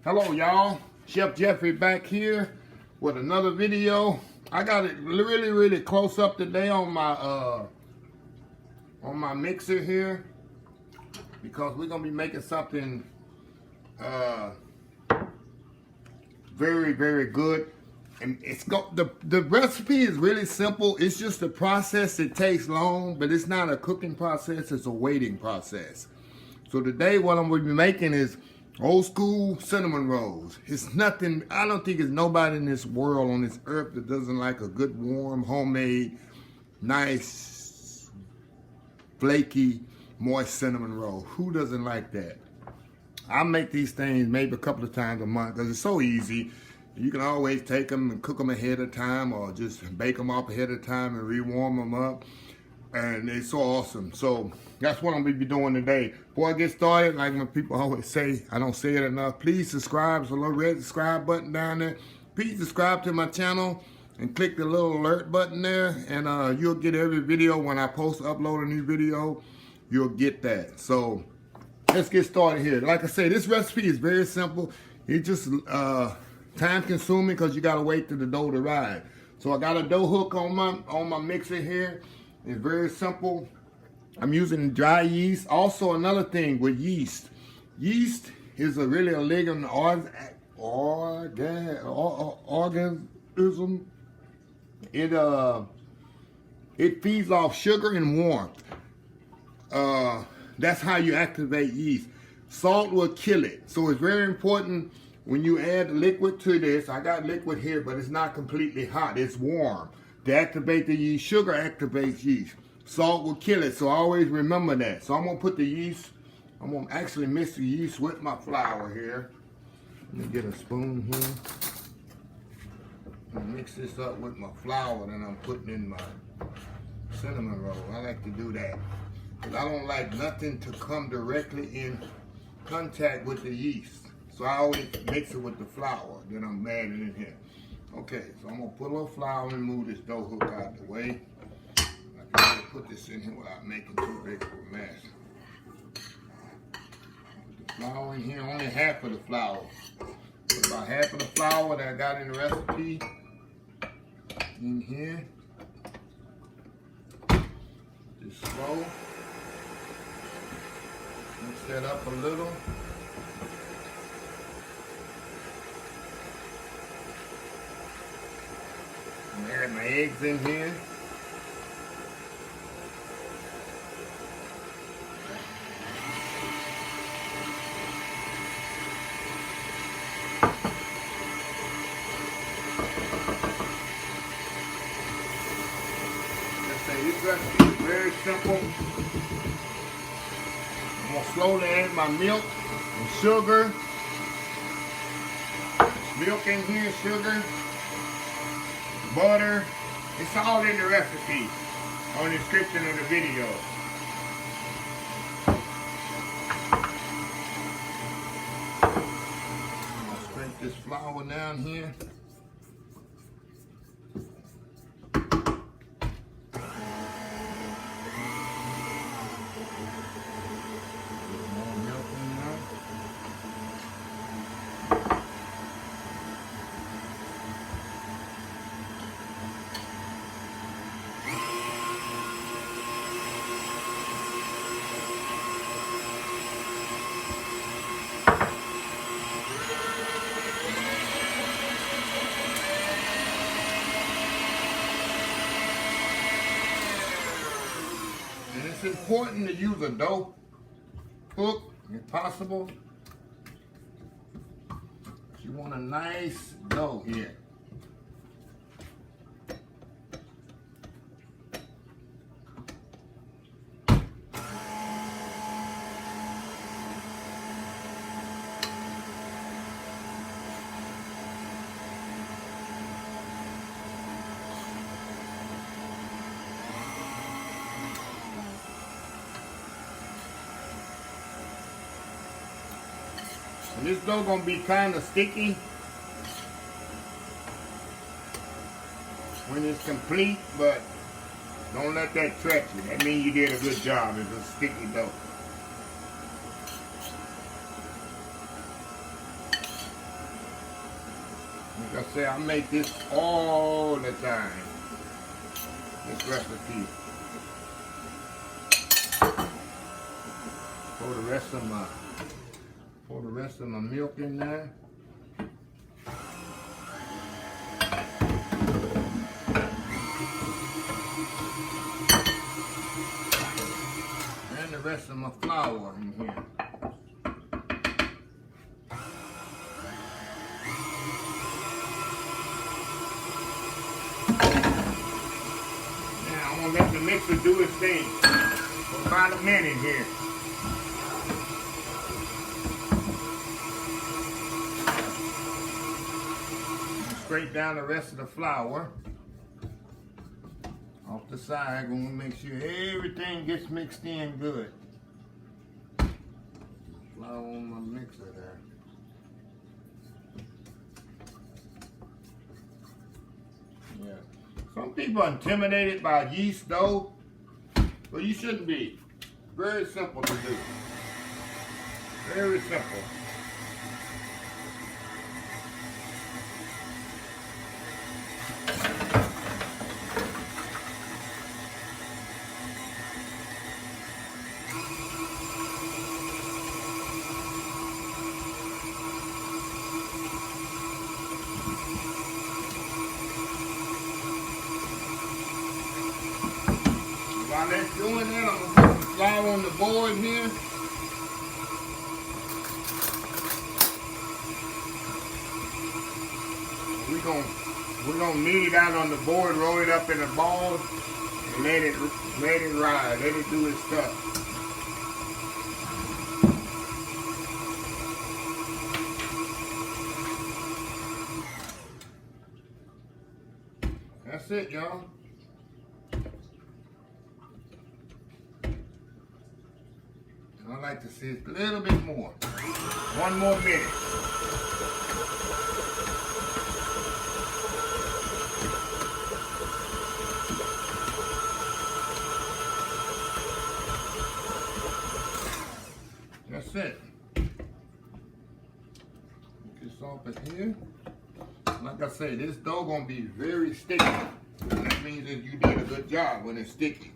Hello y'all, Chef Jeffrey back here with another video. I got it really close up today on my mixer here because we're gonna be making something very good. And the recipe is really simple. It's just a process that takes long, but it's not a cooking process, it's a waiting process. So today what I'm gonna be making is old school cinnamon rolls. It's nothing, I don't think there's nobody in this world, on this earth, that doesn't like a good, warm, homemade, nice, flaky, moist cinnamon roll. Who doesn't like that? I make these things maybe a couple of times a month because it's so easy. You can always take them and cook them ahead of time or just bake them up ahead of time and rewarm them up. And it's so awesome. So that's what I'm going to be doing today. Before I get started, like my people always say, I don't say it enough, please subscribe. There's a little red subscribe button down there. Please subscribe to my channel and click the little alert button there. And you'll get every video when I upload a new video. You'll get that. So let's get started here. Like I say, this recipe is very simple. It's just time consuming because you got to wait till the dough to rise. So I got a dough hook on my mixer here. It's very simple. I'm using dry yeast. Also, another thing with yeast. Yeast is a really living organism. It feeds off sugar and warmth. That's how you activate yeast. Salt will kill it. So it's very important when you add liquid to this. I got liquid here, but it's not completely hot. It's warm. To activate the yeast, sugar activates yeast. Salt will kill it, so always remember that. So I'm gonna put the yeast, I'm gonna actually mix the yeast with my flour here. Let me get a spoon here. I'm gonna mix this up with my flour that I'm putting in my cinnamon roll. I like to do that because I don't like nothing to come directly in contact with the yeast. So I always mix it with the flour that I'm adding in here. Okay, so I'm gonna put a little flour and move this dough hook out of the way. I can really put this in here without making too big of a mess. Put the flour in here, only half of the flour. Put about half of the flour that I got in the recipe in here. Just slow. Mix that up a little. I'm gonna add my eggs in here. Let's say this recipe is very simple. I'm gonna slowly add my milk and sugar. There's milk in here, sugar, butter. It's all in the recipe on the description of the video. I'm gonna scrape this flour down here. More milk in there. And it's important to use a dough hook if possible. You want a nice dough here. And this dough gonna be kind of sticky when it's complete, but don't let that stretch you. That means you did a good job. It's a sticky dough. Like I say, I make this all the time. This recipe. Pour the rest of my milk in there. And the rest of my flour in here. Now I'm gonna let the mixer do its thing for about a minute here. Scrape down the rest of the flour off the side. We're gonna make sure everything gets mixed in good. Flour on my mixer there. Yeah. Some people are intimidated by yeast dough, but you shouldn't be. Very simple to do. Very simple. While that's doing that, I'm gonna put some flour on the board here. We're gonna knead it out on the board, roll it up in a ball, and let it ride, let it do its stuff. That's it, y'all. I like to see it a little bit more. One more minute. That's it. Get this off of here. Like I say, this dough gonna be very sticky. That means that you did a good job when it's sticky.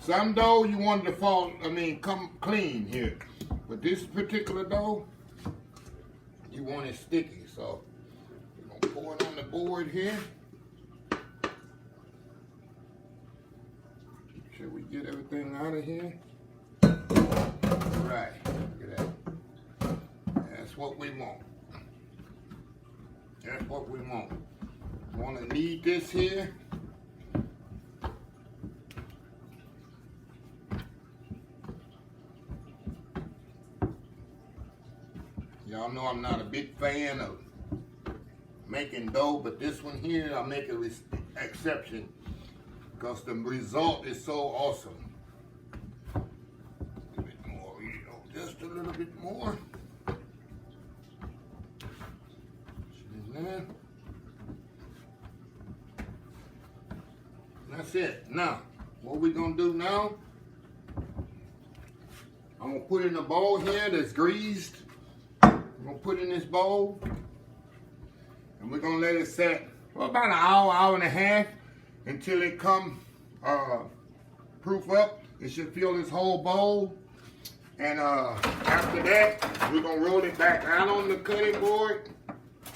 Some dough you want it to come clean here. But this particular dough, you want it sticky. So we're gonna pour it on the board here. Make sure we get everything out of here. Right, look at that. That's what we want. That's what we want. Want to knead this here. Y'all know I'm not a big fan of making dough, but this one here, I'll make an exception because the result is so awesome. A bit more, just a little bit more. There. That's it. Now, what we're gonna do now, I'm gonna put in a bowl here that's greased. We're gonna put in this bowl, and we're gonna let it set for about an hour and a half until it come proof up. It should fill this whole bowl, and after that, we're gonna roll it back out on the cutting board.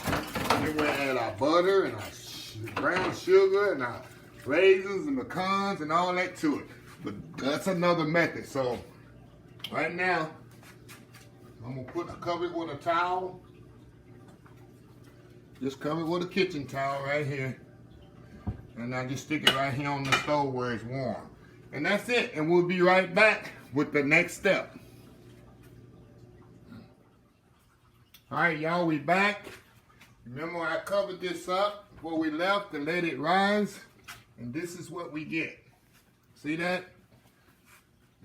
And we'll add our butter and our brown sugar and our raisins and pecans and all that to it. But that's another method. So right now, I'm gonna cover it with a towel. Just cover it with a kitchen towel right here. And I just stick it right here on the stove where it's warm. And that's it. And we'll be right back with the next step. All right, y'all, we back. Remember I covered this up before we left and let it rise. And this is what we get. See that?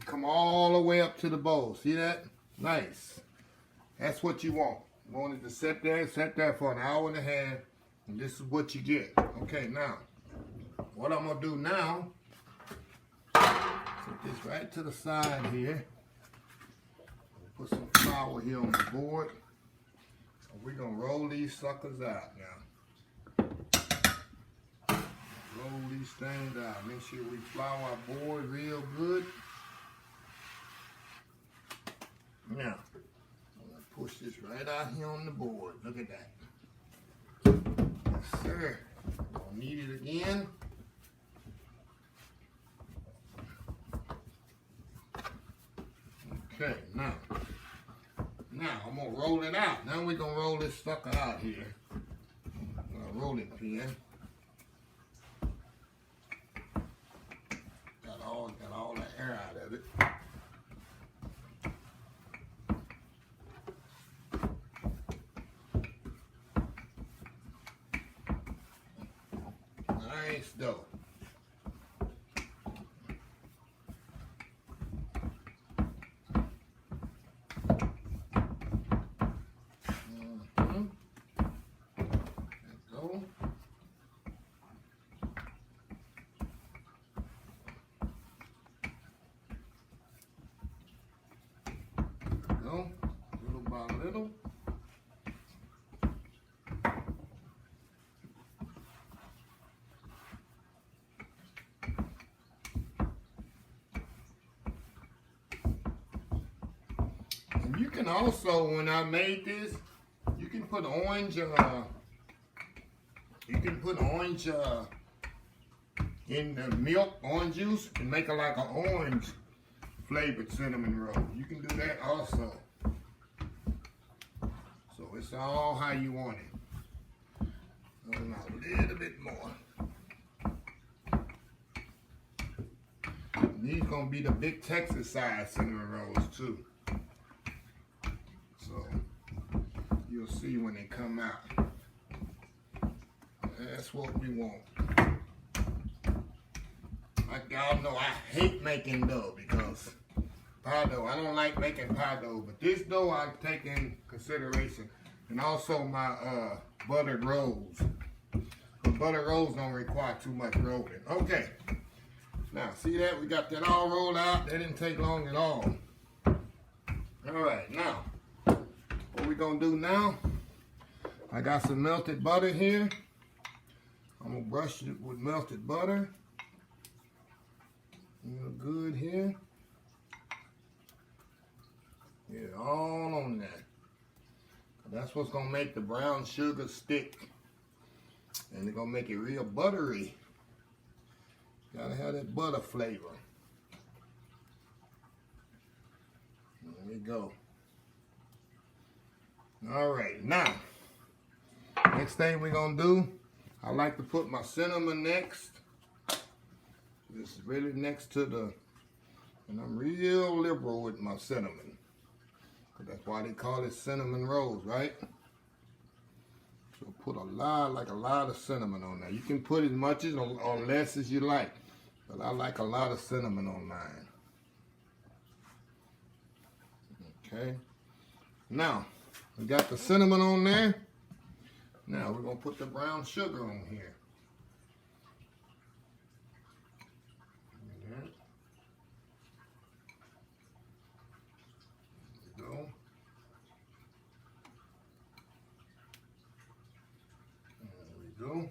Come all the way up to the bowl. See that? Nice. That's what you want. You want it to set there for an hour and a half. And this is what you get. Okay, now, what I'm going to do now, put this right to the side here. Put some flour here on the board. We're going to roll these suckers out now. Roll these things out. Make sure we flour our board real good. Now, I'm going to push this right out here on the board. Look at that. Yes, sir. Don't need it again. Okay, now I'm going to roll it out. Now we're going to roll this sucker out here. Rolling pin. Got all the air out of it. Nice dough. Little by little. And you can also, when I made this, you can put orange. In the milk, orange juice, and make it like an orange flavored cinnamon roll. You can do that also. So it's all how you want it. A little bit more. And these gonna be the big Texas size cinnamon rolls too. So you'll see when they come out. That's what we want. Like y'all know, I hate making dough because pie dough. I don't like making pie dough, but this dough I take in consideration, and also my buttered rolls. But buttered rolls don't require too much rolling. Okay, now see that we got that all rolled out. That didn't take long at all. All right, now what we gonna do now? I got some melted butter here. I'm gonna brush it with melted butter. Real good here. Yeah, all on that. That's what's gonna make the brown sugar stick. And it's gonna make it real buttery. Gotta have that butter flavor. There we go. All right, now, next thing we're gonna do, I like to put my cinnamon next. This is really next to the, and I'm real liberal with my cinnamon. That's why they call it cinnamon rolls, right? So put a lot of cinnamon on there. You can put as much as or less as you like, but I like a lot of cinnamon on mine. Okay. Now, we got the cinnamon on there. Now we're gonna put the brown sugar on here. You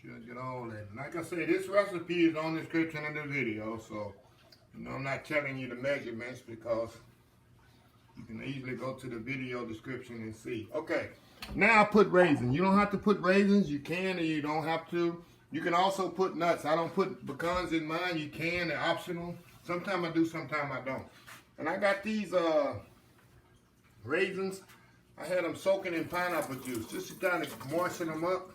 should get all that. Like I said, this recipe is on the description of the video, so I'm not telling you the measurements because you can easily go to the video description and see. Okay, now I put raisins. You don't have to put raisins. You can or you don't have to. You can also put nuts. I don't put pecans in mine. You can, they're optional. Sometimes I do, sometimes I don't. And I got these raisins. I had them soaking in pineapple juice just to kind of moisten them up.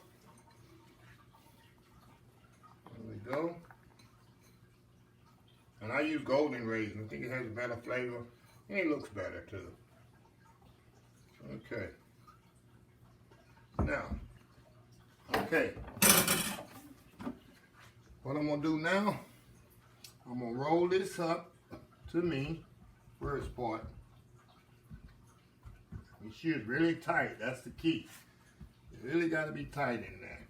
There we go. And I use golden raisin. I think it has a better flavor. And it looks better too. Okay. Now, okay. What I'm going to do now, I'm going to roll this up to me, first part. Make sure it's really tight. That's the key. You really got to be tight in there.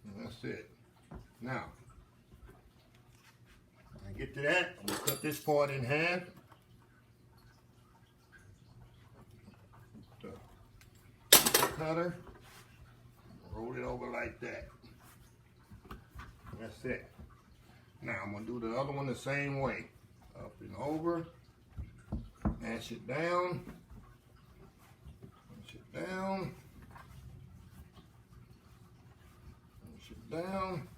And that's it. Now, when I get to that, I'm going to cut this part in half. The cutter. Roll it over like that. That's it. Now I'm gonna do the other one the same way. Up and over. Mash it down. Mash it down. Mash it down.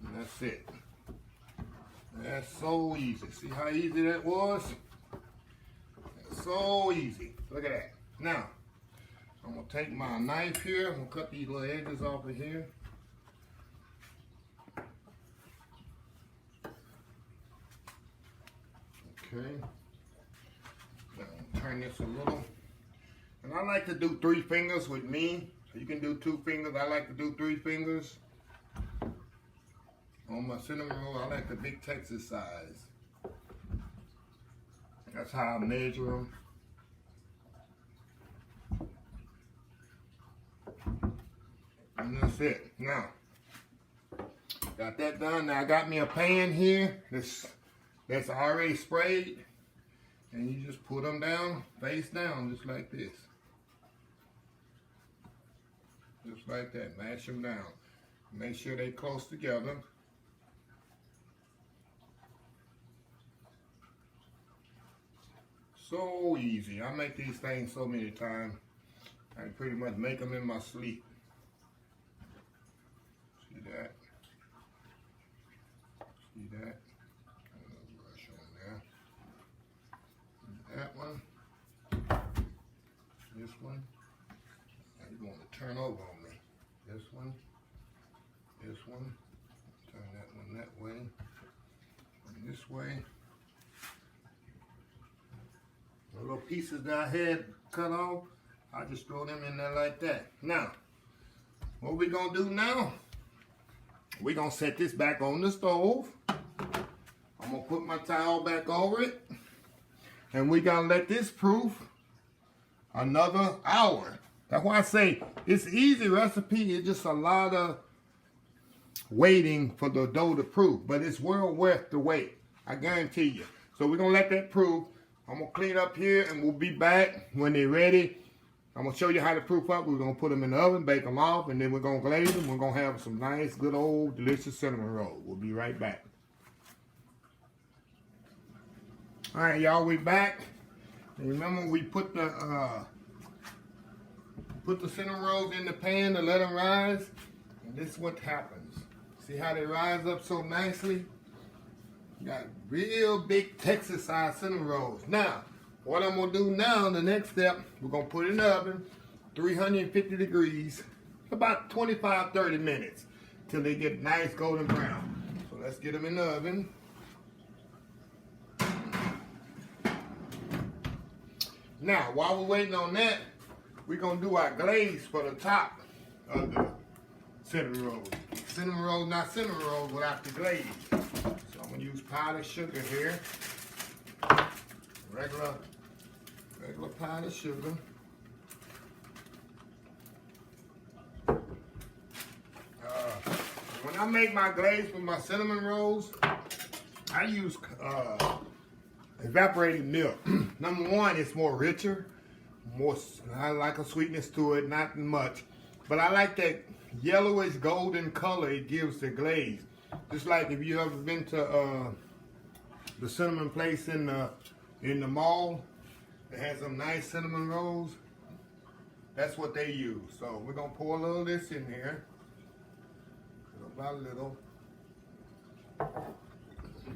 And that's it. That's so easy. See how easy that was? That's so easy. Look at that. Now, I'm gonna take my knife here. I'm gonna cut these little edges off of here. Okay. Now, turn this a little. And I like to do 3 fingers with me. You can do 2 fingers. I like to do 3 fingers. On my cinnamon roll, I like the big Texas size. That's how I measure them. And that's it. Now, got that done. Now I got me a pan here that's already sprayed. And you just put them down, face down, just like this. Just like that. Mash them down. Make sure they're close together. So easy. I make these things so many times. I can pretty much make them in my sleep. See that? See that? A little brush on there. That one. This one. Now you're going to turn over on me. This one. This one. Turn that one that way. And this way. The little pieces that I had cut off, I just throw them in there like that. Now, what we gonna do now, we gonna set this back on the stove. I'm gonna put my towel back over it. And we gotta let this proof another hour. That's why I say it's an easy recipe. It's just a lot of waiting for the dough to proof. But it's well worth the wait. I guarantee you. So we're gonna let that proof. I'm going to clean up here and we'll be back when they're ready. I'm going to show you how to proof up. We're going to put them in the oven, bake them off, and then we're going to glaze them. We're going to have some nice, good old, delicious cinnamon rolls. We'll be right back. All right, y'all, we back. And remember, we put the cinnamon rolls in the pan to let them rise. And this is what happens. See how they rise up so nicely? Got real big Texas size cinnamon rolls. Now, what I'm gonna do now, the next step, we're gonna put it in the oven, 350 degrees, about 25-30 minutes, till they get nice golden brown. So let's get them in the oven. Now, while we're waiting on that, we're gonna do our glaze for the top of the cinnamon rolls. Cinnamon rolls, not cinnamon rolls without the glaze. I'm gonna use powdered sugar here. Regular powdered sugar. When I make my glaze for my cinnamon rolls, I use evaporated milk. Number one, it's more richer. I like a sweetness to it, not much. But I like that yellowish golden color it gives the glaze. Just like if you ever been to the cinnamon place in the mall, it has some nice cinnamon rolls. That's what they use. So we're gonna pour a little of this in here, little by little.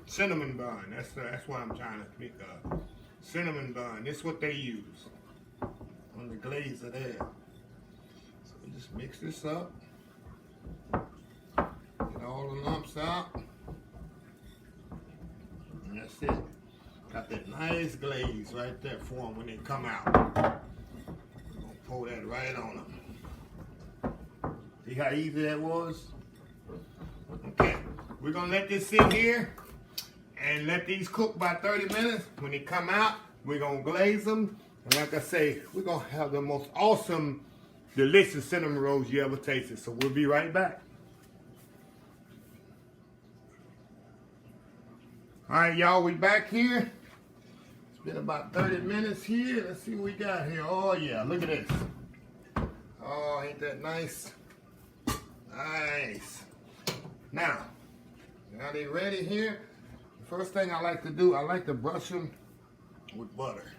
Cinnamon bun. That's what I'm trying to think of. Cinnamon bun. This is what they use on the glaze of there. So we just mix this up. All the lumps out. And that's it. Got that nice glaze right there for them when they come out. We're gonna pour that right on them. See how easy that was? Okay, we're gonna let this sit here and let these cook by 30 minutes. When they come out, we're gonna glaze them. And like I say, we're gonna have the most awesome, delicious cinnamon rolls you ever tasted. So we'll be right back. All right, y'all, we back here. It's been about 30 minutes here. Let's see what we got here. Oh, yeah, look at this. Oh, ain't that nice? Nice. Now they ready here. The first thing I like to do, I like to brush them with butter.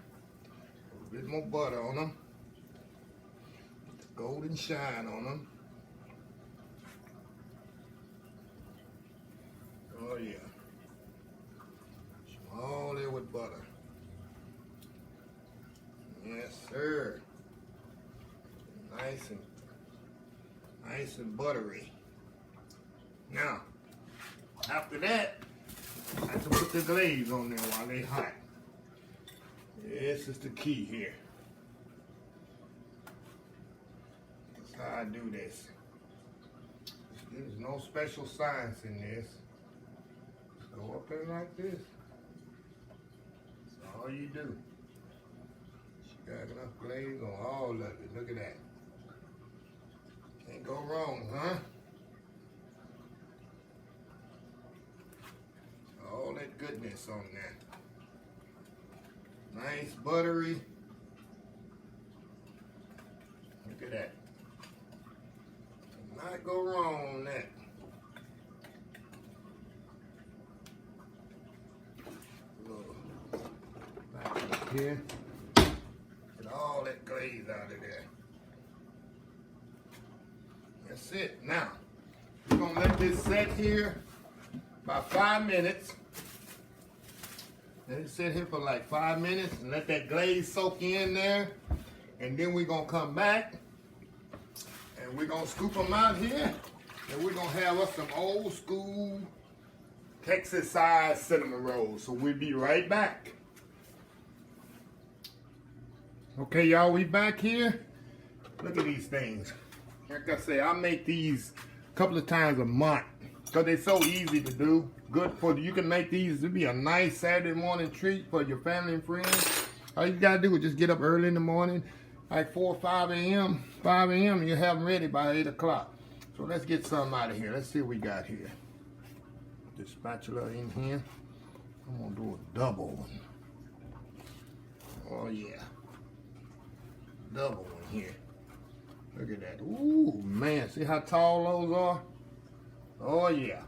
A bit more butter on them. Golden shine on them. Oh yeah. All there with butter. Yes, sir. Nice and buttery. Now, after that, I have to put the glaze on there while they hot. This is the key here. That's how I do this. There's no special science in this. Just go up there like this. That's all you do. You got enough glaze on all of it. Look at that. Can't go wrong, huh? All that goodness on there. Nice buttery. Look at that. Cannot go wrong on that. Back up here. Get all that glaze out of there. That's it. Now, we're gonna let this set here about 5 minutes. Let it sit here for like 5 minutes and let that glaze soak in there. And then we're gonna come back and we're gonna scoop them out here. And we're gonna have us some old school Texas size cinnamon rolls. So we'll be right back. Okay, y'all, we back here. Look at these things. Like I say, I make these a couple of times a month because they're so easy to do. Good for you. Can make these to be a nice Saturday morning treat for your family and friends. All you gotta do is just get up early in the morning, like 4 or 5 a.m. 5 a.m. and you have them ready by 8 o'clock. So let's get some out of here. Let's see what we got here. Put the spatula in here. I'm gonna do a double one. Oh yeah. Double one here. Look at that. Ooh, man. See how tall those are? Oh, yeah.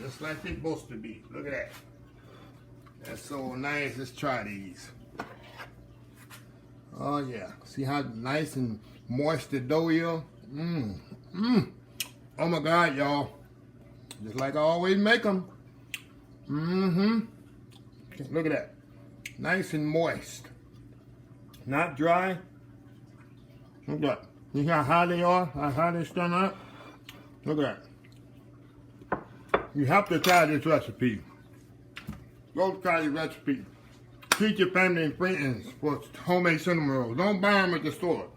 Just like they're supposed to be. Look at that. That's so nice. Let's try these. Oh, yeah. See how nice and moist the dough is? Oh, my God, y'all. Just like I always make them. Okay, look at that. Nice and moist. Not dry. Look at that. You see how high they are? How high they stand up? Look at that. You have to try this recipe. Go try this recipe. Treat your family and friends for homemade cinnamon rolls. Don't buy them at the store.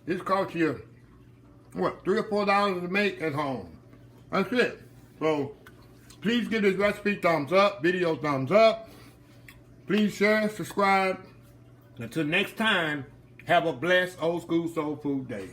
This costs you, what, $3 or $4 to make at home. That's it. So, please give this recipe thumbs up, video thumbs up. Please share, subscribe. Until next time, have a blessed old school soul food day.